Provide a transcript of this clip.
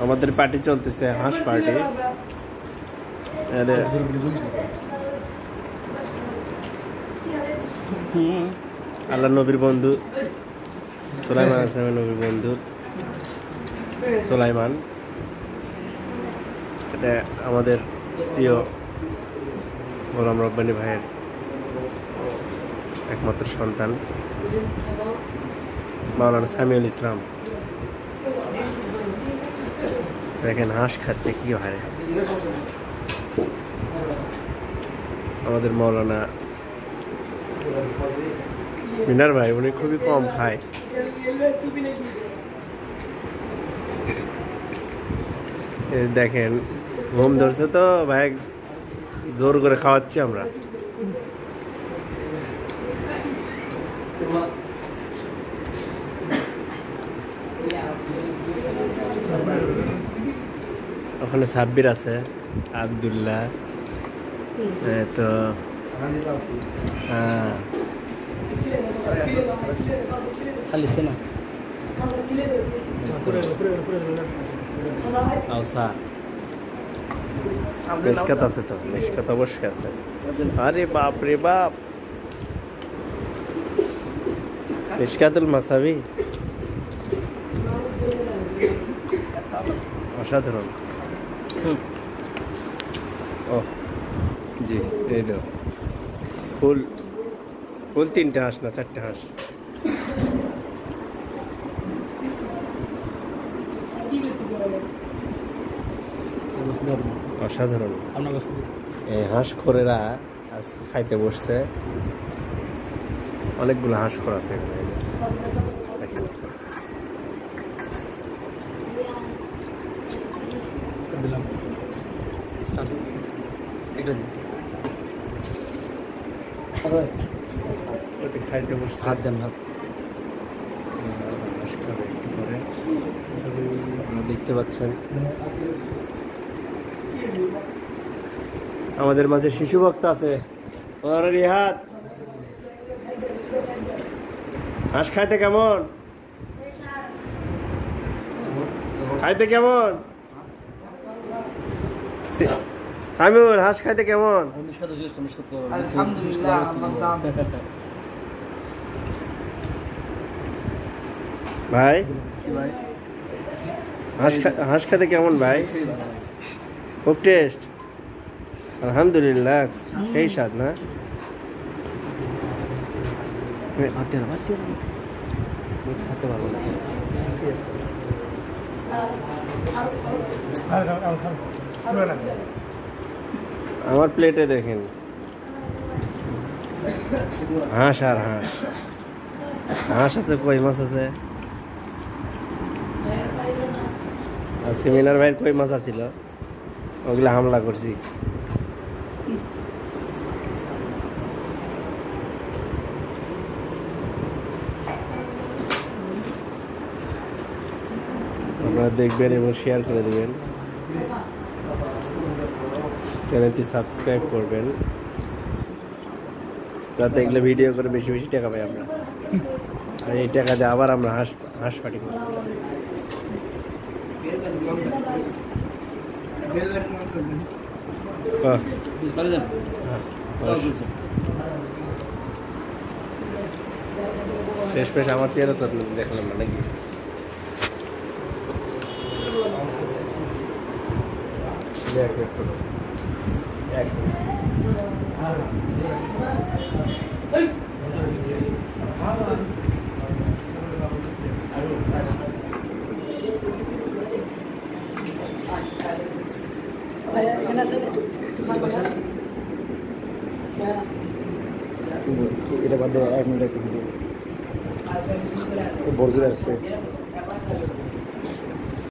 আমাদের পার্টি চলতেছে, হাঁস পার্টি। আল্লাহ নবীর বন্ধু সুলাইমান আসলামের নবীর বন্ধু সুলাইমান, এটা আমাদের প্রিয় গোলাম রব্বানী ভাইয়ের একমাত্র সন্তান মাওলানা সামিউল ইসলাম। দেখেন হাঁস খাচ্ছে কি হারে। আমাদের মাওলানা মিনার ভাই উনি খুবই কম খায়। দেখেন ঘুম ধরছে তো ভাই, জোর করে খাওয়াচ্ছি আমরা। ওখানে সাব্বির আছে, আব্দুল্লাহ, তো মেশকাত আছে, তো মেশকাত অবশ্যই আছে। আরে বাপ রে বাপ, মেশকাতুল মাসাবি অসাধারণ। ও জি, এই দাও ফুল ফুল 3টে হাঁস না 4টে হাঁস। অসাধারণ। এই হাঁস খোরেরা আজকে খাইতে বসছে, অনেকগুলো হাঁস খোর আছে এখানে। খাইতে বসছে, হাত দেন হাত একটু করে দেখতে পাচ্ছেন। আমাদের মাঝে শিশু ভক্ত আছে, রিহাত। হাঁস খাইতে কেমন? খাইতে কেমন সামিউল? হাঁস খাইতে কেমন? ভাই হাঁস খাইতে কেমন ভাই? খুব টেস্ট, আলহামদুলিল্লাহ। সেই স্বাদ না? খেতে পারবো না। আমার প্লেটে দেখেন হাঁস আর হাঁস, হাঁস আছে, কই মাছ আছে। আজকে মিনার ভাইয়ের কই মাছ আছিল, ওগুলা হামলা করছি। আপনারা দেখবেন এবং শেয়ার করে দেবেন, চ্যানেলটি সাবস্ক্রাইব করবেন, যাতে এগুলো ভিডিও করে বেশি বেশি টাকা পাই আমরা। আর এই টাকা দিয়ে আবার আমরা হাঁস পার্টি করি। শেষ পেশ আমার চেহারা তো দেখলাম না নাকি? এটা বাদে 1 মিনিট ভিডিও বড় জোরে আসছে।